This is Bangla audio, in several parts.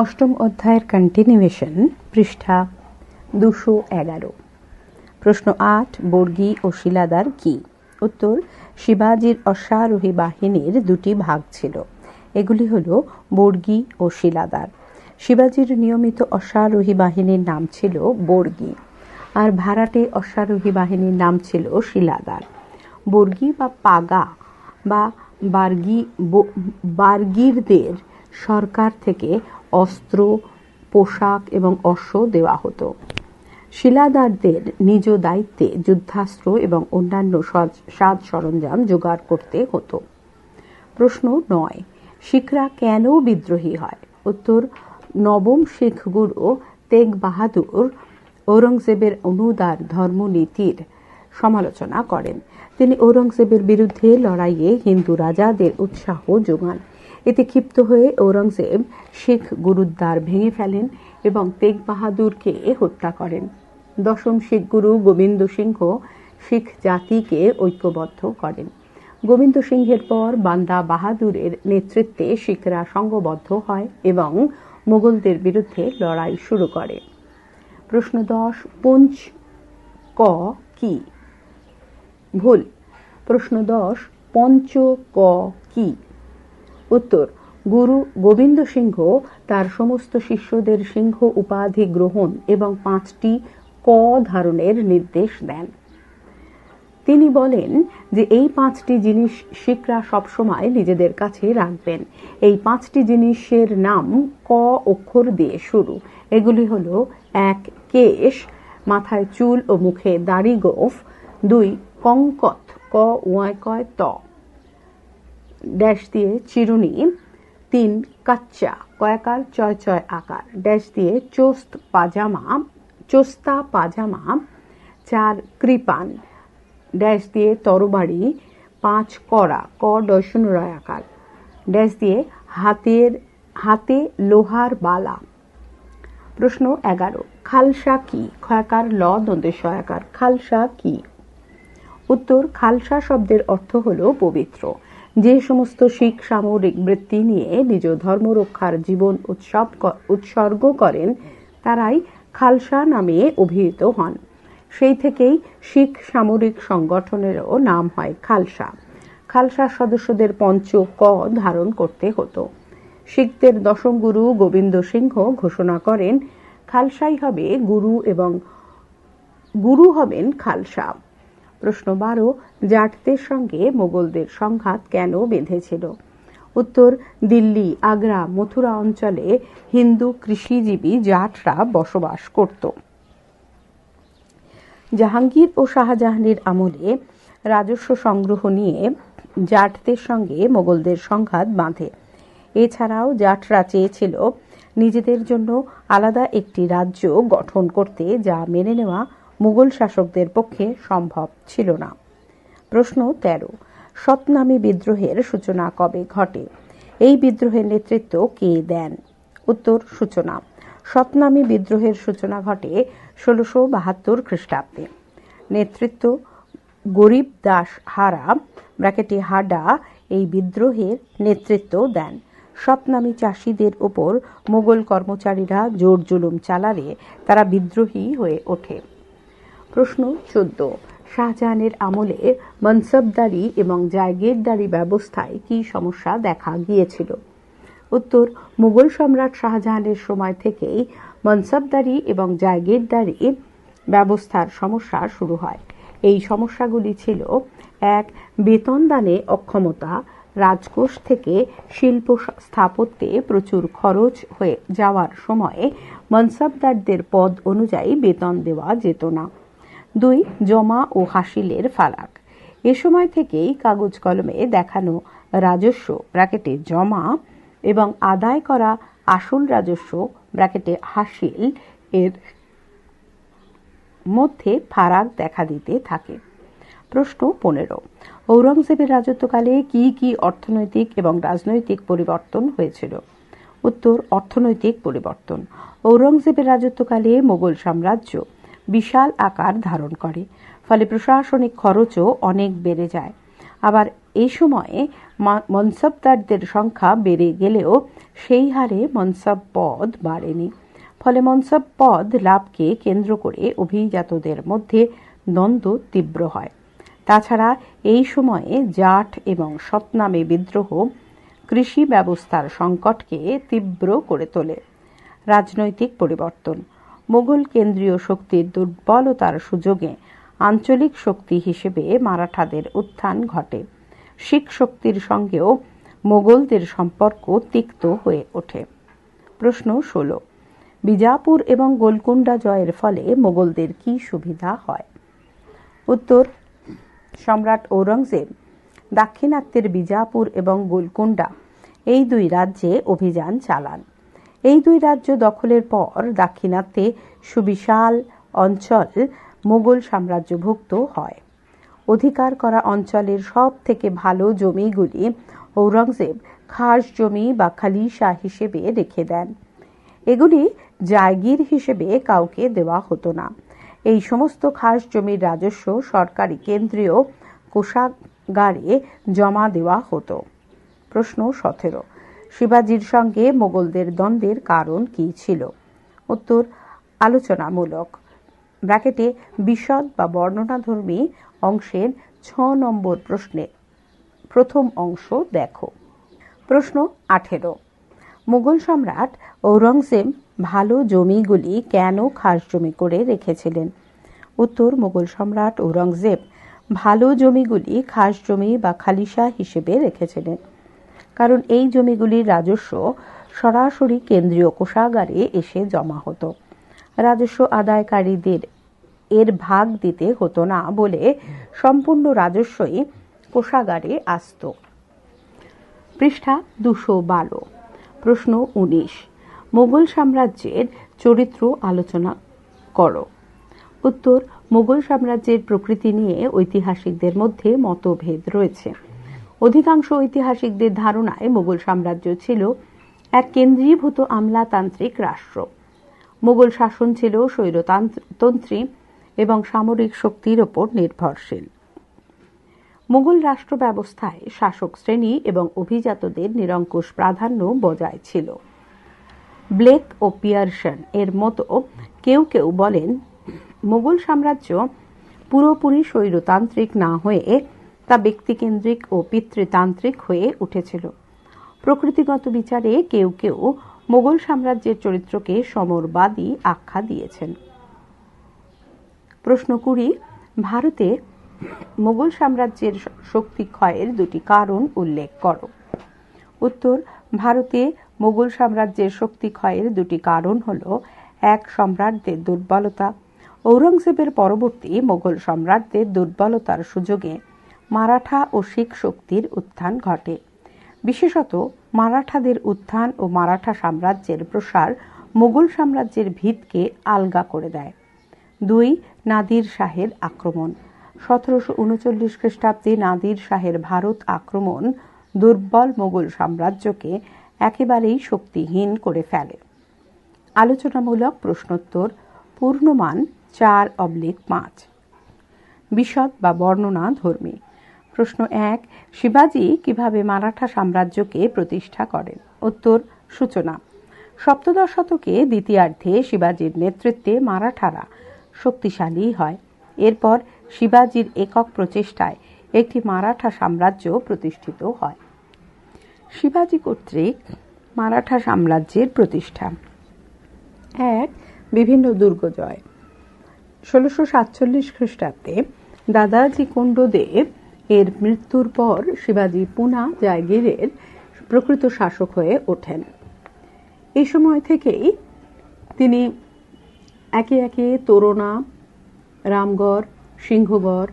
অষ্টম অধ্যায়ের কন্টিনিউয়েশন, পৃষ্ঠা 211। প্রশ্ন 8, বর্গী ও শিলাদার কি? উত্তর: শিবাজির অশ্বারোহী বাহিনীর দুটি ভাগ ছিল। এগুলি হল বর্গী ও শিলাদার। শিবাজির নিয়মিত অশ্বারোহী বাহিনীর নাম ছিল বর্গী, আর ভাড়াটে অশ্বারোহী বাহিনীর নাম ছিল শিলাদার। বর্গী বা পাগা বা বার্গীরদের সরকার থেকে অস্ত্র, পোশাক এবং অশ্ব দেওয়া হতো। শিলাদারদের নিজ দায়িত্বে যুদ্ধাস্ত্র এবং অন্যান্য সাজ সরঞ্জাম জোগাড় করতে হতো। প্রশ্ন 9, শিখরা কেন বিদ্রোহী হয়? উত্তর: নবম শিখ গুরু তেগ বাহাদুর ঔরঙ্গজেবের অনুদার ধর্মনীতির সমালোচনা করেন। তিনি ঔরঙ্গজেবের বিরুদ্ধে লড়াইয়ে হিন্দু রাজাদের উৎসাহ যোগান। এতে ক্ষিপ্ত হয়ে ঔরঙ্গজেব শিখ গুরুদ্বার ভেঙে ফেলেন এবং তেগ বাহাদুরকে হত্যা করেন। দশম শিখ গুরু গোবিন্দ সিংহ শিখ জাতিকে ঐক্যবদ্ধ করেন। গোবিন্দ সিংহের পর বান্দা বাহাদুরের নেতৃত্বে শিখরা সংঘবদ্ধ হয় এবং মোগলদের বিরুদ্ধে লড়াই শুরু করে। প্রশ্ন 10, পুঞ্চ ক কি? ভুল। প্রশ্ন 10, পঞ্চ ক কি? উত্তর: গুরু গোবিন্দ সিংহ তার সমস্ত শিষ্যদের সিংহ উপাধি গ্রহণ এবং 5টি ক ধারণের নির্দেশ দেন। তিনি বলেন যে এই 5টি জিনিস শিখরা সবসময় নিজেদের কাছে রাখবেন। এই 5টি জিনিসের নাম ক অক্ষর দিয়ে শুরু। এগুলি হল: 1, কেশ, মাথায় চুল ও মুখে দাড়ি গোঁফ। 2, কঙ্কত, ক উয়ায় কয় ত, ড্যাশ দিয়ে চিরুনি। 3, কাচ্চা, কয়াকার চয় চয় আকার, ড্যাশ দিয়ে চোস্তা পাজামা। 4, কৃপান, ড্যাশ দিয়ে তরবারি। 5, কড়া, ক ডয়শূন্যরয় আকার, ড্যাশ দিয়ে হাতে লোহার বালা। প্রশ্ন 11, খালসা কি? খয়াকার ল দন্তেশ্বয় আকার, খালসা কি? উত্তর: খালসা শব্দের অর্থ হল পবিত্র। যে সমস্ত শিখ সামরিক বৃত্তি নিয়ে নিজ ধর্মরক্ষার জীবন উৎসর্গ করেন তারাই খালসা নামে অভিহিত হন। সেই থেকেই শিখ সামরিক সংগঠনেরও নাম হয় খালসা। খালসার সদস্যদের পঞ্চ ক ধারণ করতে হতো। শিখদের দশম গুরু গোবিন্দ সিংহ ঘোষণা করেন খালসাই হবে গুরু এবং গুরু হবেন খালসা। প্রশ্ন 12, জাটদের সঙ্গে মোগলদের সংঘাত কেন বেঁধেছিল? উত্তর: দিল্লি, আগ্রা, মথুরা অঞ্চলে হিন্দু কৃষিজীবী জাটরা বসবাস করত। জাহাঙ্গীর ও শাহজাহানের আমলে রাজস্ব সংগ্রহ নিয়ে জাটদের সঙ্গে মোগলদের সংঘাত বাঁধে। এছাড়াও জাটরা চেয়েছিল নিজেদের জন্য আলাদা একটি রাজ্য গঠন করতে, যা মেনে নেওয়া মুঘল শাসকদের পক্ষে সম্ভব ছিল না। প্রশ্ন 13, সতনামী বিদ্রোহের সূচনা কবে ঘটে? এই বিদ্রোহের নেতৃত্ব কে দেন? উত্তর: সূচনা। সতনামী বিদ্রোহের সূচনা ঘটে 1672 খ্রিস্টাব্দে। নেতৃত্ব গরিব দাস হারা হাডা এই বিদ্রোহের নেতৃত্ব দেন। সতনামী চাষিদের ওপর মোগল কর্মচারীরা জোর জুলুম চালালে তারা বিদ্রোহী হয়ে ওঠে। প্রশ্ন 14, শাহজাহানের আমলে মনসবদারি এবং জায়গিরদারি ব্যবস্থায় কি সমস্যা দেখা গিয়েছিল? উত্তর: মুঘল সম্রাট শাহজাহানের সময় থেকেই মনসবদারি এবং জায়গিরদারি ব্যবস্থার সমস্যা শুরু হয়। এই সমস্যাগুলি ছিল: 1, বেতনদানে অক্ষমতা। রাজকোষ থেকে শিল্প স্থাপত্যে প্রচুর খরচ হয়ে যাওয়ার সময়ে মনসবদারদের পদ অনুযায়ী বেতন দেওয়া যেত না। 2, জমা ও হাসিলের ফারাক। এ সময় থেকেই কাগজ কলমে দেখানো রাজস্ব জমা এবং আদায় করা আসল রাজস্ব হাসিল এর মধ্যে ফারাক দেখা দিতে থাকে। প্রশ্ন 15, ঔরঙ্গজেবের রাজত্বকালে কি কি অর্থনৈতিক এবং রাজনৈতিক পরিবর্তন হয়েছিল? উত্তর: অর্থনৈতিক পরিবর্তন। ঔরঙ্গজেবের রাজত্বকালে মোগল সাম্রাজ্য বিশাল আকার ধারণ করে, ফলে প্রশাসনিক খরচও অনেক বেড়ে যায়। আবার এই সময়ে মনসবদারদের সংখ্যা বেড়ে গেলেও সেই হারে মনসব পদ বাড়েনি। ফলে মনসব পদ লাভকে কেন্দ্র করে অভিজাতদের মধ্যে দ্বন্দ্ব তীব্র হয়। তাছাড়া এই সময়ে জাট এবং সৎনামে বিদ্রোহ কৃষি ব্যবস্থার সংকটকে তীব্র করে তোলে। রাজনৈতিক পরিবর্তন। মোগল কেন্দ্রীয় শক্তির দুর্বলতার সুযোগে আঞ্চলিক শক্তি হিসেবে মারাঠাদের উত্থান ঘটে। শিখ শক্তির সঙ্গেও মোগলদের সম্পর্ক তিক্ত হয়ে ওঠে। প্রশ্ন 16। বিজাপুর এবং গোলকুন্ডা জয়ের ফলে মোগলদের কি সুবিধা হয়? উত্তর, সম্রাট ঔরঙ্গজেব দাক্ষিণাত্যের বিজাপুর এবং গোলকুন্ডা এই দুই রাজ্যে অভিযান চালান। এই দুই রাজ্য দখলের পর দাক্ষিণাত্যে সুবিশাল অঞ্চল মোগল সাম্রাজ্যভুক্ত হয়। অধিকার করা অঞ্চলের সব থেকে ভালো জমিগুলি ঔরঙ্গজেব খাস জমি বা খালিশা হিসেবে রেখে দেন। এগুলি জায়গির হিসেবে কাউকে দেওয়া হতো না। এই সমস্ত খাস জমির রাজস্ব সরকারি কেন্দ্রীয় কোষাগারে জমা দেওয়া হতো। প্রশ্ন 17। শিবাজির সঙ্গে মোগলদের দ্বন্দ্বের কারণ কি ছিল? উত্তর, আলোচনামূলক। ব্র্যাকেটে বিশদ বা বর্ণনাধর্মী অংশের 6 নম্বর প্রশ্নে প্রথম অংশ দেখো। প্রশ্ন 18। মুঘল সম্রাট ঔরঙ্গজেব ভালো জমিগুলি কেন খাস জমি করে রেখেছিলেন? উত্তর, মুঘল সম্রাট ঔরঙ্গজেব ভালো জমিগুলি খাস জমি বা খালিশা হিসেবে রেখেছিলেন, কারণ এই জমিগুলির রাজস্ব সরাসরি কেন্দ্রীয় কোষাগারে এসে জমা হতো। রাজস্ব আদায়কারীদের এর ভাগ দিতে হতো না বলে সম্পূর্ণ রাজস্বই কোষাগারে আসত। পৃষ্ঠা 212। প্রশ্ন 19। মুঘল সাম্রাজ্যের চরিত্র আলোচনা করো। উত্তর, মুঘল সাম্রাজ্যের প্রকৃতি নিয়ে ঐতিহাসিকদের মধ্যে মতভেদ রয়েছে। অধিকাংশ ঐতিহাসিকদের ধারণায় মুঘল সাম্রাজ্য ছিল এক কেন্দ্রীভূত আমলাতান্ত্রিক রাষ্ট্র। মুঘল শাসন ছিল স্বৈরতন্ত্রী এবং সামরিক শক্তির ওপর নির্ভরশীল। মুঘল রাষ্ট্র ব্যবস্থায় শাসক শ্রেণী এবং অভিজাতদের নিরঙ্কুশ প্রাধান্য বজায় ছিল। ব্লেক ও পিয়ারসন এর মতো কেউ কেউ বলেন, মুঘল সাম্রাজ্য পুরোপুরি স্বৈরতান্ত্রিক না হয়ে তা ব্যক্তিকেন্দ্রিক ও পিতৃতান্ত্রিক হয়ে উঠেছিল। প্রকৃতিগত বিচারে কেউ কেউ মুঘল সাম্রাজ্যের চরিত্রকে সমরবাদী আখ্যা দিয়েছেন। প্রশ্ন 20। ভারতে মুঘল সাম্রাজ্যের শক্তি ক্ষয়ের দুটি কারণ উল্লেখ করো। উত্তর, ভারতে মুঘল সাম্রাজ্যের শক্তি ক্ষয়ের দুটি কারণ হল: 1. সম্রাটদের দুর্বলতা। ঔরঙ্গজেবের পরবর্তী মুঘল সম্রাটদের দুর্বলতার সুযোগে মারাঠা ও শিখ শক্তির উত্থান ঘটে। বিশেষত মারাঠাদের উত্থান ও মারাঠা সাম্রাজ্যের প্রসার মুঘল সাম্রাজ্যের ভিতকে আলগা করে দেয়। 2. নাদির শাহের আক্রমণ। 1739 খ্রিস্টাব্দে নাদির শাহের ভারত আক্রমণ দুর্বল মুঘল সাম্রাজ্যকে একেবারেই শক্তিহীন করে ফেলে। আলোচনামূলক প্রশ্নোত্তর। পূর্ণমান 4/5। বিশদ বা বর্ণনা ধর্মী। প্রশ্ন 1। শিবাজি কিভাবে মারাঠা সাম্রাজ্যকে প্রতিষ্ঠা করেন? উত্তর, সূচনা। সপ্তদশ শতকে দ্বিতীয়ার্ধে শিবাজির নেতৃত্বে মারাঠারা শক্তিশালী হয়। এরপর শিবাজির একক প্রচেষ্টায় একটি মারাঠা সাম্রাজ্য প্রতিষ্ঠিত হয়। শিবাজি কর্তৃক মারাঠা সাম্রাজ্যের প্রতিষ্ঠা। 1. বিভিন্ন দুর্গ জয়। 1647 খ্রিস্টাব্দে দাদাজি কোন্ডদেব এর মৃত্যুর পর শিবাজি পুনা জায়গিরের প্রকৃত শাসক হয়ে ওঠেন। এই সময় থেকেই তিনি একে একে তোরনা, রামগড়, সিংহগড়,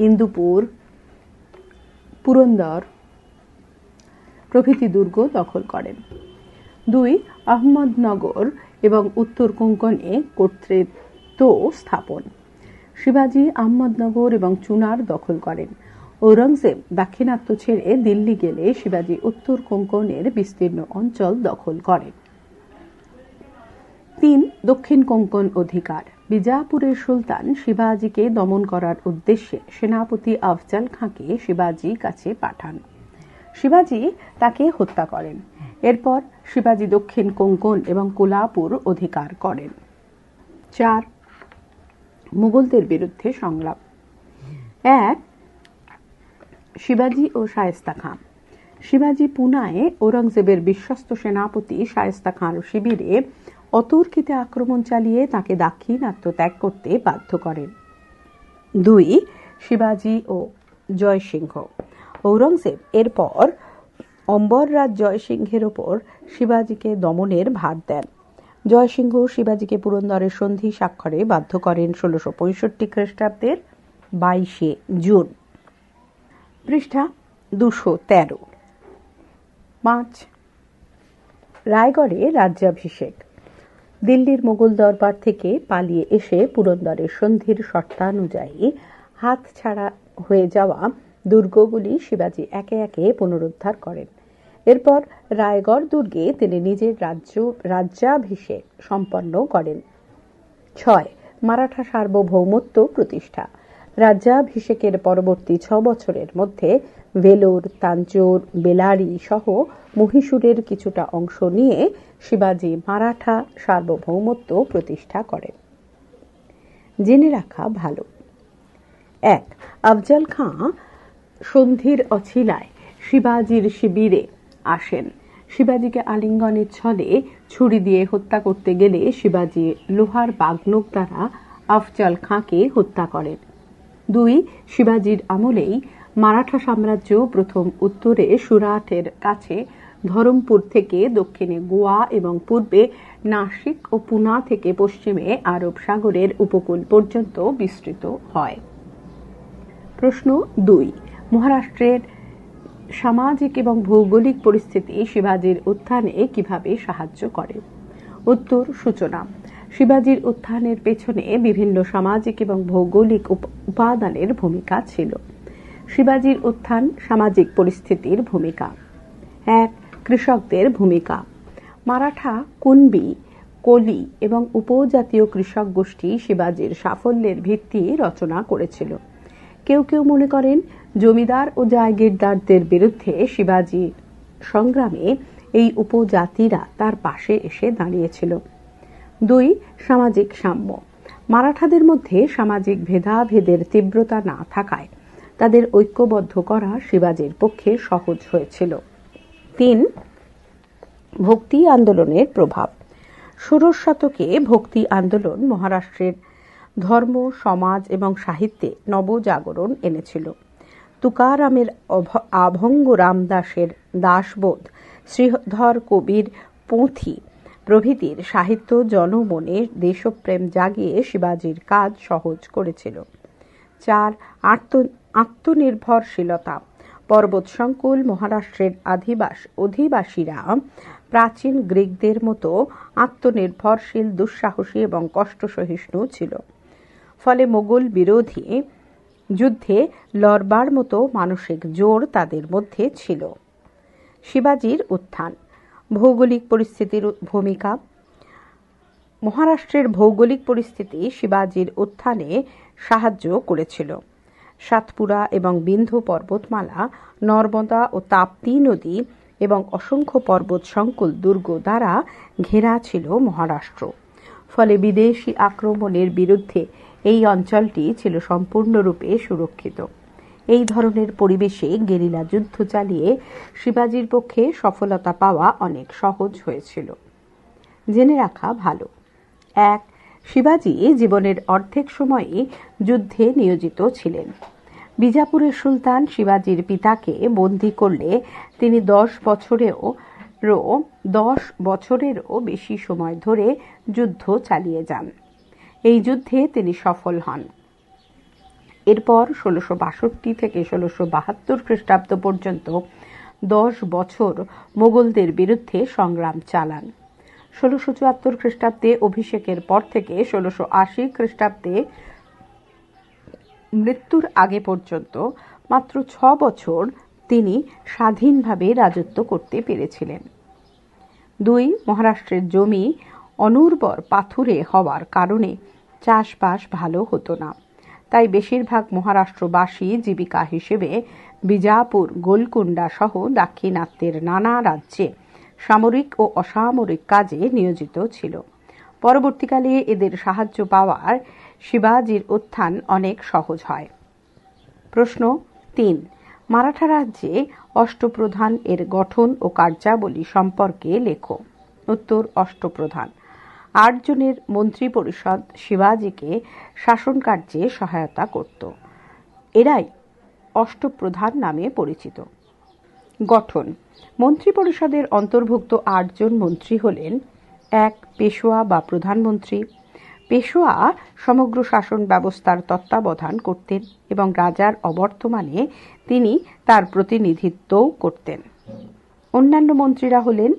ইন্দুপুর, পুরন্দর প্রভৃতি দুর্গ দখল করেন। 2. আহমদনগর এবং উত্তর কোঙ্কণে কর্তৃত্ব স্থাপন। শিবাজি আহমদনগর এবং চুনার দখল করেন। ঔরঙ্গজেব দাক্ষিণাত্য ছেড়ে দিল্লি গেলে শিবাজি উত্তর কোঙ্কণের বিস্তীর্ণ অঞ্চল দখল করেন। 3. দক্ষিণ কোঙ্কণ অধিকার। বিজাপুরের সুলতান শিবাজিকে দমন করার উদ্দেশ্যে সেনাপতি আফজাল খাঁকে শিবাজি কাছে পাঠান। শিবাজি তাকে হত্যা করেন। এরপর শিবাজি দক্ষিণ কোঙ্কণ এবং কোলাপুর অধিকার করেন। 4. মুঘলদের বিরুদ্ধে সংগ্রাম। 1. শিবাজি ও শায়েস্তা খাঁ। শিবাজি পুনায় ঔরঙ্গজেবের বিশ্বস্ত সেনাপতি শায়েস্তা খাঁর শিবিরে অতর্কিতে আক্রমণ চালিয়ে তাকে দাক্ষিণাত্য ত্যাগ করতে বাধ্য করেন। 2. শিবাজি ও জয়সিংহ। ঔরঙ্গজেব এরপর অম্বররাজ জয়সিংহের ওপর শিবাজিকে দমনের ভার দেন। জয়সিংহ শিবাজিকে পুরন্দরের সন্ধি স্বাক্ষরে বাধ্য করেন 1665 খ্রিস্টাব্দের 22 জুন। পৃষ্ঠা 213। 5. রায়গড়ে রাজ্যাভিষেক। দিল্লির মোগল দরবার থেকে পালিয়ে এসে পুরন্দরের সন্ধির শর্তানুযায়ী হাতছাড়া হয়ে যাওয়া দুর্গগুলি শিবাজি একে একে পুনরুদ্ধার করেন। এরপর রায়গড় দুর্গে তিনি নিজের রাজ্যাভিষেক সম্পন্ন করেন। 6. মারাঠা সার্বভৌমত্ব প্রতিষ্ঠা। রাজ্যাভিষেকের পরবর্তী 6 বছরের মধ্যে ভেলোর, তাঞ্জোর, বেলারি সহ মহীশূরের কিছুটা অংশ নিয়ে শিবাজি মারাঠা সার্বভৌমত্ব প্রতিষ্ঠা করেন। জেনে রাখা ভালো। 1. আফজাল খাঁ সন্ধির অছিলায় শিবাজির শিবিরে আসেন। শিবাজিকে আলিঙ্গনের ছলে ছুরি দিয়ে হত্যা করতে গেলে শিবাজি লোহার বাগ্নক দ্বারা আফজাল খাঁকে হত্যা করেন। 2. শিবাজির আমলেই মারাঠা সাম্রাজ্য প্রথম উত্তরে সুরাটের কাছে ধরমপুর থেকে দক্ষিণে গোয়া এবং পূর্বে নাসিক ও পুনা থেকে পশ্চিমে আরব সাগরের উপকূল পর্যন্ত বিস্তৃত হয়। প্রশ্ন 2. মহারাষ্ট্রের সামাজিক এবং ভৌগোলিক পরিস্থিতি শিবাজির উত্থানে কিভাবে সাহায্য করে? উত্তর: সূচনা। শিবাজির উত্থানের পেছনে বিভিন্ন সামাজিক এবং ভৌগোলিক উপাদানের ভূমিকা ছিল। শিবাজির উত্থান সামাজিক পরিস্থিতির ভূমিকা। 1. কৃষকদের ভূমিকা। মারাঠা, কুনবি, কোলি এবং উপজাতীয় কৃষক গোষ্ঠী শিবাজির সাফল্যের ভিত্তি রচনা করেছিল। কেউ কেউ মনে করেন জমিদার ও জায়গিরদারদের বিরুদ্ধে শিবাজি সংগ্রামে এই উপজাতিরা তার পাশে এসে দাঁড়িয়েছিল। 2. সামাজিক সাম্য। মারাঠাদের মধ্যে সামাজিক ভেদাভেদের তীব্রতা না থাকায় তাদের ঐক্যবদ্ধ করা শিবাজির পক্ষে সহজ হয়েছিল। 3. ভক্তি আন্দোলনের প্রভাব। 16 শতকে ভক্তি আন্দোলন মহারাষ্ট্রের ধর্ম, সমাজ এবং সাহিত্যে নবজাগরণ এনেছিল। তুকারামের আভঙ্গ, রামদাসের দাসবোধ, শ্রীধর কবির পুঁথি প্রভৃতির সাহিত্য জনমনে দেশপ্রেম জাগিয়ে শিবাজির কাজ সহজ করেছিল। 4. আত্মনির্ভরশীলতা। পর্বত সংকুল মহারাষ্ট্রের অধিবাসীরা প্রাচীন গ্রিকদের মতো আত্মনির্ভরশীল, দুঃসাহসী এবং কষ্ট সহিষ্ণু ছিল। ফলে মোগল বিরোধী যুদ্ধে লড়বার মতো মানসিক জোর তাদের মধ্যে ছিল। শিবাজির উত্থান। ভৌগোলিক পরিস্থিতির ভূমিকা। মহারাষ্ট্রের ভৌগোলিক পরিস্থিতি শিবাজির উত্থানে সাহায্য করেছিল। সাতপুরা এবং বিন্ধ্য পর্বতমালা, নর্মদা ও তাপ্তি নদী এবং অসংখ্য পর্বত সংকুল দুর্গ দ্বারা ঘেরা ছিল মহারাষ্ট্র। ফলে বিদেশি আক্রমণের বিরুদ্ধে এই অঞ্চলটি ছিল সম্পূর্ণরূপে সুরক্ষিত। এই ধরনের পরিবেশে গেরিলা যুদ্ধ চালিয়ে শিবাজির পক্ষে সফলতা পাওয়া অনেক সহজ হয়েছিল। জেনে রাখা ভালো। 1. শিবাজি জীবনের অর্ধেক সময়ই যুদ্ধে নিয়োজিত ছিলেন। বিজাপুরের সুলতান শিবাজির পিতাকে বন্দী করলে তিনি 10 বছরেরও বেশি সময় ধরে যুদ্ধ চালিয়ে যান। এই যুদ্ধে তিনি সফল হন। এরপর 1662 থেকে 1672 খ্রিস্টাব্দ পর্যন্ত 10 বছর মোগলদের বিরুদ্ধে সংগ্রাম চালান। 1674 খ্রিস্টাব্দে অভিষেকের পর থেকে 1680 খ্রিস্টাব্দে মৃত্যুর আগে পর্যন্ত মাত্র 6 বছর তিনি স্বাধীনভাবে রাজত্ব করতে পেরেছিলেন। 2. মহারাষ্ট্রের জমি অনুর্বর পাথুরে হওয়ার কারণে চাষবাস ভালো হতো না। তাই বেশিরভাগ মহারাষ্ট্রবাসী জীবিকা হিসেবে বিজাপুর, গোলকুন্ডা সহ দাক্ষিণাত্যের নানা রাজ্যে সামরিক ও অসামরিক কাজে নিয়োজিত ছিল। পরবর্তীকালে এদের সাহায্য পাওয়ার শিবাজির উত্থান অনেক সহজ হয়। প্রশ্ন ৩, মারাঠা রাজ্যে অষ্টপ্রধান এর গঠন ও কার্যাবলী সম্পর্কে লেখো। উত্তর: অষ্টপ্রধান ৮ জনের মন্ত্রী পরিষদ শিবাজিকে শাসন কার্যে সহায়তা করত। এরাই অষ্টপ্রধান নামে পরিচিত। গঠন: মন্ত্রী পরিষদের অন্তর্ভুক্ত ৮ জন মন্ত্রী হলেন: ১. পেশোয়া বা প্রধানমন্ত্রী। পেশোয়া সমগ্র শাসন ব্যবস্থার তত্ত্বাবধান করতেন এবং রাজার অবর্তমানে তিনি তার প্রতিনিধিত্বও করতেন। অন্যান্য মন্ত্রীরা হলেন: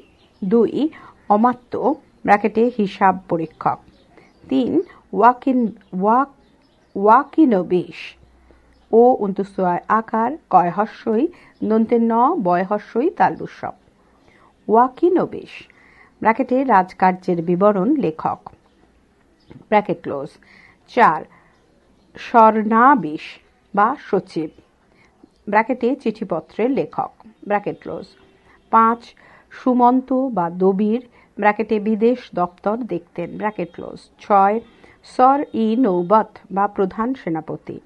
২. অমাত্য (হিসাব পরীক্ষক)। ৩. ওয়াকিনবিশ ও অন্তস্তুয় আকার কয় হস্যই দন্তের ন বয় হস্যই তালবস্য। ওয়াকিনবিশ রাজকার্যের বিবরণ লেখক। ৪. স্বর্ণাবিশ বা সচিব চিঠিপত্রের লেখক। ৫. সুমন্ত বা দবির বিদেশ দপ্তর দেখতেন। ৬. সর-ই-নৌবত বা প্রধান সেনাপতি।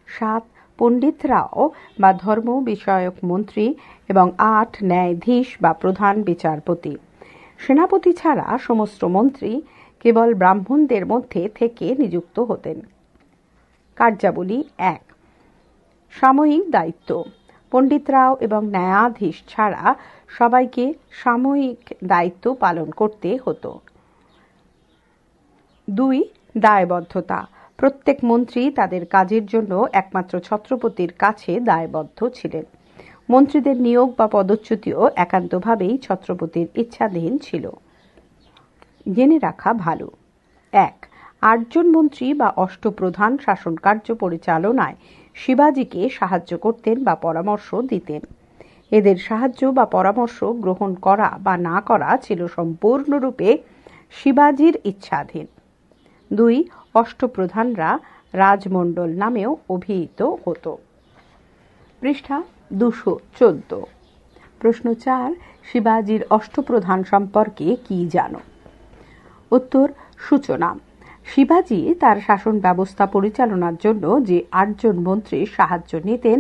৭. পণ্ডিতরাও বা ধর্ম বিষয়ক মন্ত্রী এবং ৮. ন্যায়াধীশ বা প্রধান বিচারপতি। সেনাপতি ছাড়া সমস্ত মন্ত্রী কেবল ব্রাহ্মণদের মধ্যে থেকে নিযুক্ত হতেন। কার্যাবলী ১. সাময়িক দায়িত্ব: পণ্ডিতরাও এবং ন্যায়াধীশ ছাড়া সবাইকে সাময়িক দায়িত্ব পালন করতে হতো। ২. দায়বদ্ধতা: প্রত্যেক মন্ত্রী তাদের কাজের জন্য একমাত্র ছত্রপতির কাছে দায়বদ্ধ ছিলেন। মন্ত্রীদের নিয়োগ বা পদচ্যুতিও একান্তভাবেই ছত্রপতির ইচ্ছাধীন ছিল। জেনে রাখা ভালো। ১. ৮ জন মন্ত্রী বা অষ্টপ্রধান শাসনকার্য পরিচালনায় শিবাজিকে সাহায্য করতেন বা পরামর্শ দিতেন। এদের সাহায্য বা পরামর্শ গ্রহণ করা বা না করা ছিল সম্পূর্ণরূপে শিবাজির ইচ্ছাধীন। ২. অষ্টপ্রধানরা রাজমণ্ডল নামেও অভিহিত হতো। পৃষ্ঠা ২১৪। প্রশ্ন ৪, শিবাজির অষ্টপ্রধান সম্পর্কে কি জানো? উত্তর: সূচনা। শিবাজি তার শাসন ব্যবস্থা পরিচালনার জন্য যে ৮ জন মন্ত্রীর সাহায্য নিতেন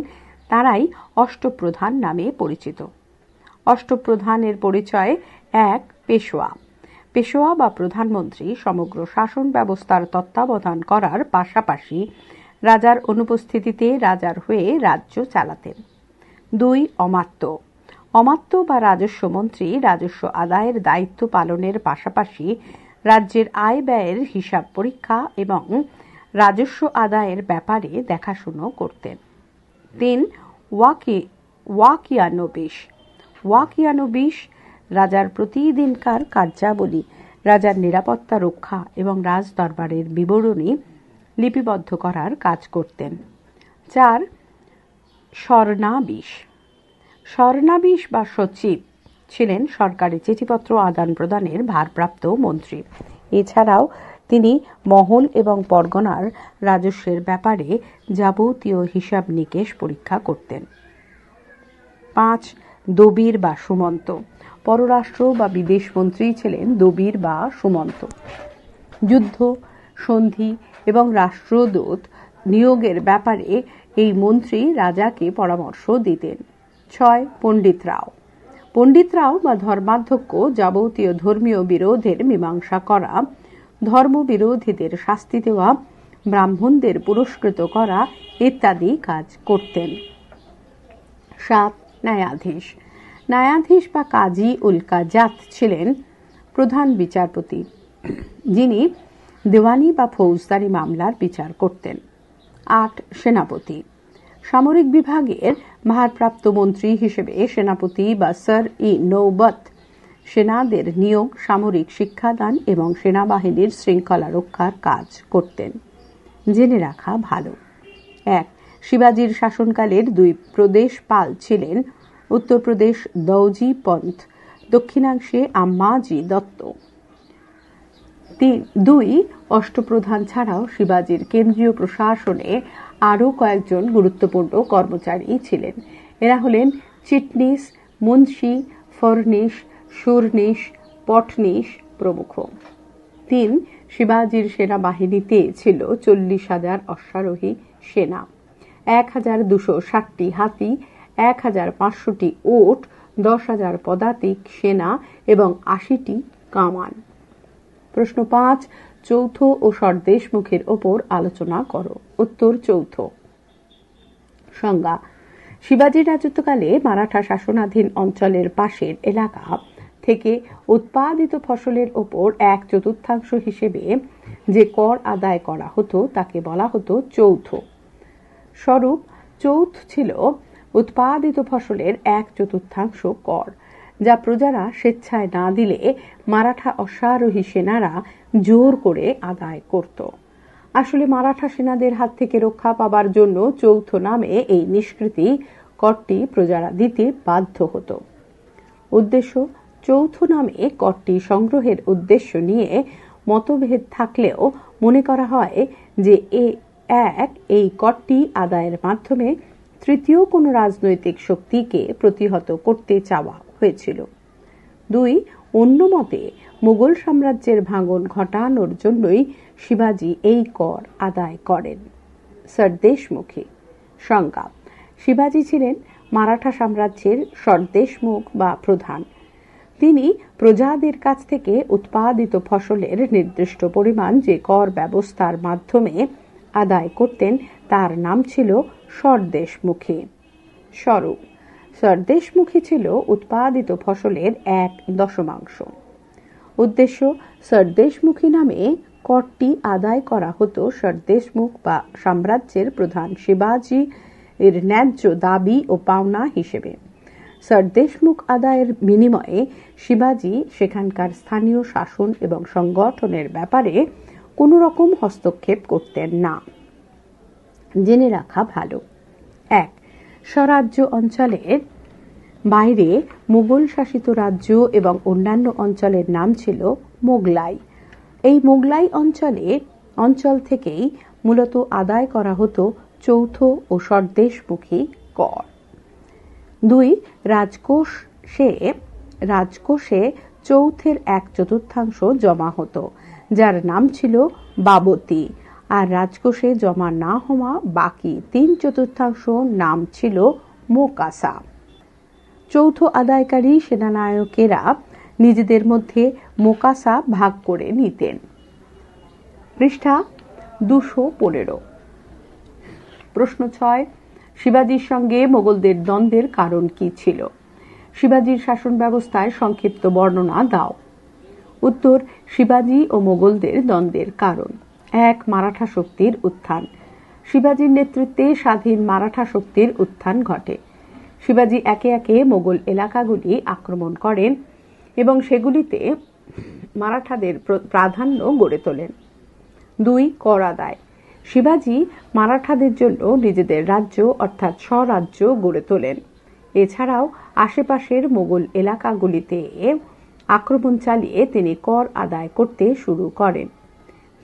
তারাই অষ্টপ্রধান নামে পরিচিত। অষ্টপ্রধানের পরিচয়: ১. পেশোয়া। পেশোয়া বা প্রধানমন্ত্রী সমগ্র শাসন ব্যবস্থার তত্ত্বাবধান করার পাশাপাশি রাজার অনুপস্থিতিতে রাজার হয়ে রাজ্য চালাতেন। ২. অমাত্য। অমাত্য বা রাজস্ব মন্ত্রী রাজস্ব আদায়ের দায়িত্ব পালনের পাশাপাশি রাজ্যের আয় ব্যয়ের হিসাব পরীক্ষা এবং রাজস্ব আদায়ের ব্যাপারে দেখাশুনো করতেন। ৩. ওয়াকিয়ানবিশ। ওয়াকিয়ানবিশ রাজার প্রতিদিনকার কার্যাবলী, রাজার নিরাপত্তা রক্ষা এবং রাজদরবারের বিবরণী লিপিবদ্ধ করার কাজ করতেন। ৪. স্বর্ণাবিশ। স্বর্ণাবিশ বা সচিব ছিলেন সরকারি চিঠিপত্র আদান প্রদানের ভারপ্রাপ্ত মন্ত্রী। এছাড়াও তিনি মহল এবং পরগনার রাজস্বের ব্যাপারে যাবতীয় হিসাব নিকেশ পরীক্ষা করতেন। ৫. দবির বা সুমন্ত। পররাষ্ট্র বা বিদেশ মন্ত্রী ছিলেন দবির বা সুমন্ত। যুদ্ধ, সন্ধি এবং রাষ্ট্রদূত নিয়োগের ব্যাপারে এই মন্ত্রী রাজাকে পরামর্শ দিতেন। ৬. পণ্ডিতরাও। পণ্ডিতরাও বা ধর্মাধ্যক্ষ যাবতীয় ধর্মীয় বিরোধের মীমাংসা করা, ধর্মবিরোধীদের শাস্তি দেওয়া, ব্রাহ্মণদের পুরস্কৃত করা ইত্যাদি কাজ করতেন। ৭. ন্যায়াধীশ। ন্যায়াধীশ বা কাজী উল কাজাত ছিলেন প্রধান বিচারপতি, যিনি দেওয়ানি বা ফৌজদারি মামলার বিচার করতেন। ৮. সেনাপতি। সামরিক বিভাগের ভারপ্রাপ্ত মন্ত্রী হিসেবে সেনাপতি বা সর-ই-নৌবত সেনাদের নিয়োগ, সামরিক শিক্ষাদান এবং সেনাবাহিনীর শৃঙ্খলা রক্ষার কাজ করতেন। জেনে রাখা ভালো। ১. শিবাজির শাসনকালের ২ প্রদেশপাল ছিলেন উত্তরপ্রদেশ দৌজি পন্ত, দক্ষিণাংশে আম্মাজি দত্ত। ২. অষ্টপ্রধান ছাড়াও শিবাজির কেন্দ্রীয় প্রশাসনে আরও কয়েকজন গুরুত্বপূর্ণ কর্মচারী ছিলেন। এরা হলেন চিটনিস, মুন্সি, ফর্নিশ, সুরনিশ, পটনিশ প্রমুখ। 3. শিবাজির সেনাবাহিনীতে ছিল 40,000 অশ্বারোহী সেনা, 1,260টি হাতি, 1,500টি ওট, 10,000 পদাতিক সেনা এবং 80টি কামান। প্রশ্ন 5. চৌথ ও স্বরদেশমুখের ওপর আলোচনা করো। উত্তর চৌথ। সংজ্ঞা: শিবাজির রাজত্বকালে মারাঠা শাসনাধীন অঞ্চলের পাশের এলাকা থেকে উৎপাদিত ফসলের ওপর 1/4 হিসেবে যে কর আদায় করা হতো তাকে বলা হতো চৌথ। স্বরূপ, চৌথ ছিল উৎপাদিত ফসলের 1/4 কর, যা প্রজারা স্বেচ্ছায় না দিলে মারাঠা অশ্বারোহী সেনারা জোর করে আদায় করত। আসলে মারাঠা সেনাদের হাত থেকে রক্ষা পাবার জন্য চৌথ নামে এই নিষ্কৃতি করটি প্রজারা দিতে বাধ্য হতো। উদ্দেশ্য: চৌথ নামে করটি সংগ্রহের উদ্দেশ্য নিয়ে মতভেদ থাকলেও মনে করা হয় যে এই করটি আদায়ের মাধ্যমে তৃতীয় কোনো রাজনৈতিক শক্তিকে প্রতিহত করতে চাওয়া হয়েছিল। 2. অন্য মতে মুঘল সাম্রাজ্যের ভাঙন ঘটানোর জন্যই শিবাজি এই কর আদায় করেন। স্বরদেশমুখী। সংজ্ঞা: শিবাজি ছিলেন মারাঠা সাম্রাজ্যের স্বরদেশমুখ বা প্রধান। তিনি প্রজাদের কাছ থেকে উৎপাদিত ফসলের নির্দিষ্ট পরিমাণ যে কর ব্যবস্থার মাধ্যমে আদায় করতেন তার নাম ছিল স্বরদেশমুখী। স্বরূপ: স্বরদেশমুখী ছিল উৎপাদিত ফসলের 1/10। উদ্দেশ্য: স্বরদেশমুখী নামে করটি আদায় করা হতো স্বরদেশমুখ বা সাম্রাজ্যের প্রধান শিবাজি এর ন্যায্য দাবি ও পাওনা হিসেবে। স্বরদেশমুখ আদায়ের বিনিময়ে শিবাজি সেখানকার স্থানীয় শাসন এবং সংগঠনের ব্যাপারে কোনো রকম হস্তক্ষেপ করতেন না। জেনে রাখা ভালো। 1. স্বরাজ্য অঞ্চলের বাইরে মুঘল শাসিত রাজ্য এবং অন্যান্য অঞ্চলের নাম ছিল মোগলাই। এই মোগলাই অঞ্চল থেকেই মূলত আদায় করা হতো চৌথ ও স্বরদেশমুখী কর। 2. রাজকোষে চৌথের 1/4 জমা হতো, যার নাম ছিল বাবতি, আর রাজকোষে জমা না হওয়া বাকি 3/4 নাম ছিল মোকাসা। চৌথ আদায়কারী সেনানায়কেরা নিজেদের মধ্যে মোকাসা ভাগ করে নিতেন। পৃষ্ঠা 215। প্রশ্ন 6. শিবাজির সঙ্গে মোগলদের দ্বন্দ্বের কারণ কি ছিল? শিবাজির শাসন ব্যবস্থায় সংক্ষিপ্ত বর্ণনা দাও। উত্তর: শিবাজি ও মোগলদের দ্বন্দ্বের কারণ: 1. মারাঠা শক্তির উত্থান। শিবাজির নেতৃত্বে স্বাধীন মারাঠা শক্তির উত্থান ঘটে। শিবাজি একে একে মোগল এলাকাগুলি আক্রমণ করেন এবং সেগুলিতে মারাঠাদের প্রাধান্য গড়ে তোলেন। 2. কর আদায়। শিবাজি মারাঠাদের জন্য নিজেদের রাজ্য অর্থাৎ স্বরাজ্য গড়ে তোলেন। এছাড়াও আশেপাশের মোগল এলাকাগুলিতে আক্রমণ চালিয়ে তিনি কর আদায় করতে শুরু করেন।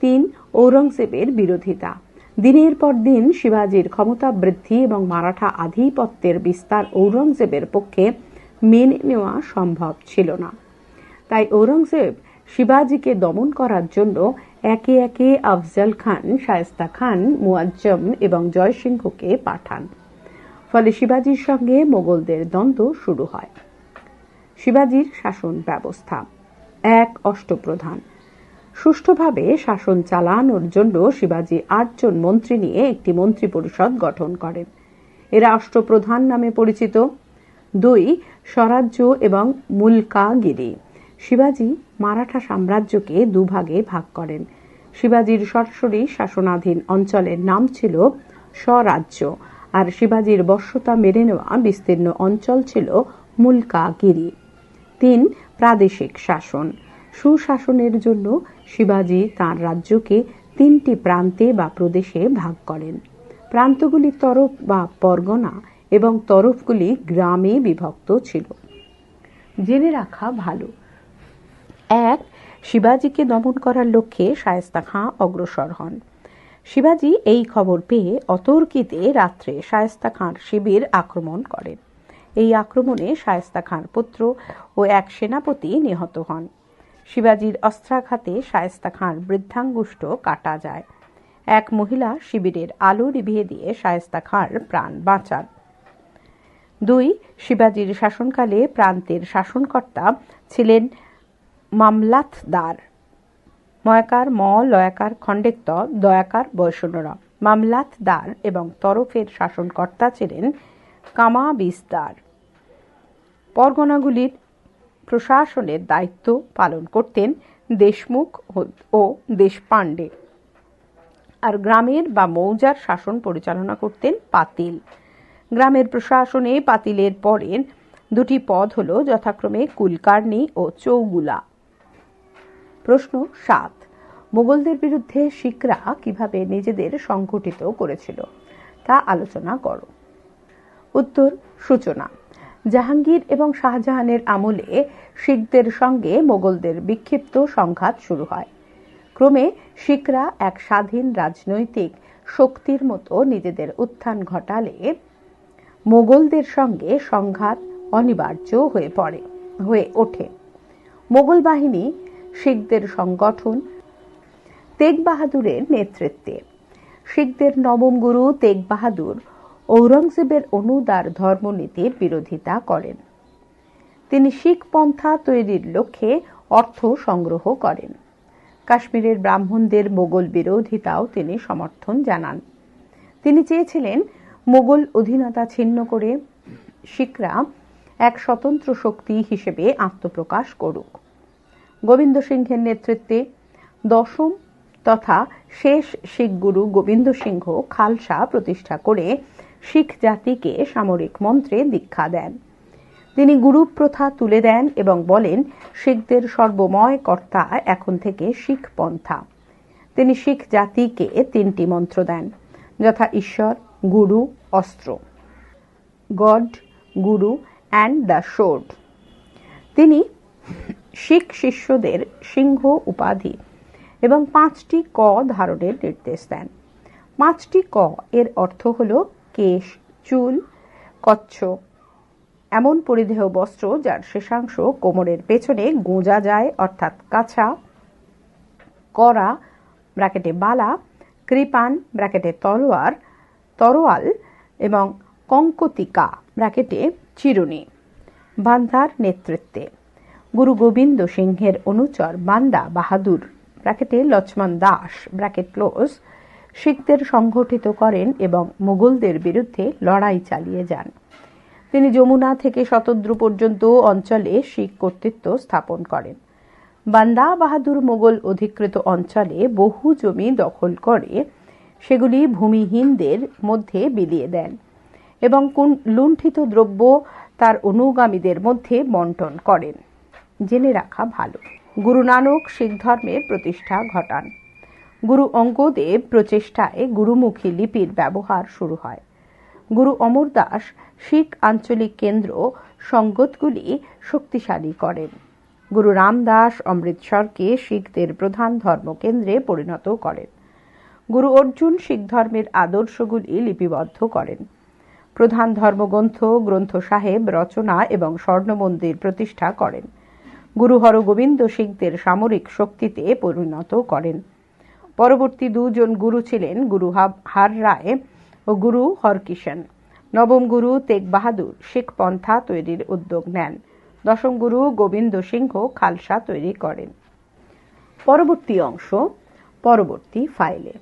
3. ঔরঙ্গজেবের বিরোধিতা। দিনের পর দিন শিবাজির ক্ষমতা বৃদ্ধি এবং মারাঠা আধিপত্যের বিস্তার ঔরঙ্গজেবের পক্ষে মেনে নেওয়া সম্ভব ছিল না। তাই ঔরঙ্গজেব শিবাজিকে দমন করার জন্য একে একে আফজল খান, শায়েস্তা খান, মুয়াজ্জম এবং জয়সিংহকে পাঠান। ফলে শিবাজির সঙ্গে মোগলদের দ্বন্দ্ব শুরু হয়। শিবাজির শাসন ব্যবস্থা: 1. অষ্টপ্রধান। সুষ্ঠুভাবে শাসন চালানোর জন্য শিবাজি 8 জন মন্ত্রী নিয়ে একটি মন্ত্রী পরিষদ গঠন করেন। এরা অষ্টপ্রধান নামে পরিচিত। 2. স্বরাজ্য এবং মুলকাগিরি। শিবাজি মারাঠা সাম্রাজ্যকে দুভাগে ভাগ করেন। শিবাজির সরাসরি শাসনাধীন অঞ্চলের নাম ছিল স্বরাজ্য, আর শিবাজির বশ্যতা মেনে নেওয়া বিস্তীর্ণ অঞ্চল ছিল মুলকাগিরি। 3. প্রাদেশিক শাসন। সুশাসনের জন্য শিবাজি তাঁর রাজ্যকে 3টি প্রান্তে বা প্রদেশে ভাগ করেন। প্রান্তগুলি তরফ বা পরগনা এবং তরফগুলি গ্রামে বিভক্ত ছিল। জেনে রাখা ভালো। 1. শিবাজিকে দমন করার লক্ষ্যে শায়েস্তা খাঁ অগ্রসর হন। শিবাজি এই খবর পেয়ে অতর্কিতে রাত্রে শায়েস্তা খাঁর শিবির আক্রমণ করেন। এই আক্রমণে শায়েস্তা খাঁর পুত্র ও এক সেনাপতি নিহত হন। শিবাজির অস্ত্রাঘাতে শায়েস্তা খাঁর বৃদ্ধাঙ্গুষ্ঠ কাটা যায়। এক মহিলা শিবিরের আলো নিভিয়ে দিয়ে শায়েস্তা খাঁর প্রাণ বাঁচান। 2. শিবাজির শাসনকালে প্রান্তের শাসনকর্তা ছিলেন মামলাতদার। ময়কার ম লয়াকার খণ্ডেক্ত দয়াকার বৈষ্ণরা। মামলাতদার এবং তরফের শাসনকর্তা ছিলেন কামাবিজদার। পরগনাগুলির প্রশাসনের দায়িত্ব পালন করতেন দেশমুখ ও দেশপাণ্ডে, আর গ্রামের বা মৌজার শাসন পরিচালনা করতেন পাতিল। গ্রামের প্রশাসনে পাতিলের পরের দুটি পদ হল যথাক্রমে কুলকার্নি ও চৌগুলা। প্রশ্ন 7. মোগলদের বিরুদ্ধে শিখরা কিভাবে নিজেদের সংগঠিত করেছিল তা আলোচনা করো। উত্তর: সূচনা। জাহাঙ্গীর এবং শাহজাহানের আমলে শিখদের সঙ্গে মোগলদের বিক্ষিপ্ত সংঘাত শুরু হয়। ক্রমে শিখরা এক স্বাধীন রাজনৈতিক শক্তির মতো নিজেদের উত্থান ঘটালে মোগলদের সঙ্গে সংঘাত অনিবার্য হয়ে ওঠে। মোগল বাহিনী শিখদের সংগঠন তেগ বাহাদুরের নেতৃত্বে। শিখদের নবম গুরু তেগ বাহাদুর ঔরঙ্গজেবের অনুদার ধর্মনীতির বিরোধিতা করেন। তিনি শিখ পন্থা তৈরির লক্ষ্যে অর্থ সংগ্রহ করেন। কাশ্মীরের ব্রাহ্মণদের মোগল বিরোধিতাও তিনি সমর্থন জানান। তিনি চেয়েছিলেন মোগল অধীনতা ছিন্ন করে শিখরা এক স্বতন্ত্র শক্তি হিসেবে আত্মপ্রকাশ করুক। গোবিন্দ সিংহের নেতৃত্বে দশম তথা শেষ শিখ গুরু গোবিন্দ সিংহ খালসা প্রতিষ্ঠা করে শিখ জাতিকে সামরিক মন্ত্রে দীক্ষা দেন। তিনি গুরু প্রথা তুলে দেন এবং বলেন, শিখদের সর্বময় কর্তা এখন থেকে শিখ পন্থা। তিনি শিখ জাতিকে 3টি মন্ত্র দেন, যথা ঈশ্বর, গুরু, অস্ত্র, গড, গুরু অ্যান্ড দ্য শোর্ড। তিনি শিখ শিষ্যদের সিংহ উপাধি এবং 5টি ক ধারণের নির্দেশ দেন। 5টি ক এর অর্থ হল কেশ, চুল, কচ্ছ, এমন পরিধেয় বস্ত্র যার শেষাংশ কোমরের পেছনে গোঁজা যায় অর্থাৎ কাছা, করা ব্র্যাকেটে বালা, কৃপান ব্র্যাকেটে তরোয়াল এবং কঙ্কতিকা ব্র্যাকেটে চিরুনি। বান্দার নেতৃত্বে গুরু গোবিন্দ সিংহের অনুচর বান্দা বাহাদুর ব্র্যাকেটে লক্ষ্মণ দাস ব্র্যাকেট ক্লোজ শিখদের সংগঠিত করেন এবং মুঘলদের বিরুদ্ধে লড়াই চালিয়ে যান। তিনি যমুনা থেকে শতদ্রু পর্যন্ত অঞ্চলে শিখ কর্তৃত্ব স্থাপন করেন। বান্দা বাহাদুর মোগল অধিকৃত অঞ্চলে বহু জমি দখল করে সেগুলি ভূমিহীনদের মধ্যে বিলিয়ে দেন এবং লুণ্ঠিত দ্রব্য তার অনুগামীদের মধ্যে বন্টন করেন। জেনে রাখা ভালো। গুরু নানক শিখ ধর্মের প্রতিষ্ঠা ঘটান। গুরু অঙ্গদেব প্রচেষ্টায় গুরুমুখী লিপির ব্যবহার শুরু হয়। গুরু অমরদাস শিখ আঞ্চলিক কেন্দ্র সঙ্গতগুলি শক্তিশালী করেন। গুরু রামদাস অমৃতসরকে শিখদের প্রধান ধর্মকেন্দ্রে পরিণত করেন। গুরু অর্জুন শিখ ধর্মের আদর্শগুলি লিপিবদ্ধ করেন। প্রধান গ্রন্থ সাহেব রচনা এবং স্বর্ণমন্দির প্রতিষ্ঠা করেন। গুরু হরগোবিন্দ শিখদের সামরিক শক্তিতে পরিণত করেন। পরবর্তী 2 জন গুরু ছিলেন গুরু হার রায় ও গুরু হরকিষণ। নবম গুরু তেগ বাহাদুর শিখ পন্থা তৈরির উদ্যোগ নেন। দশম গুরু গোবিন্দ সিংহ খালসা তৈরি করেন। পরবর্তী অংশ পরবর্তী ফাইলে।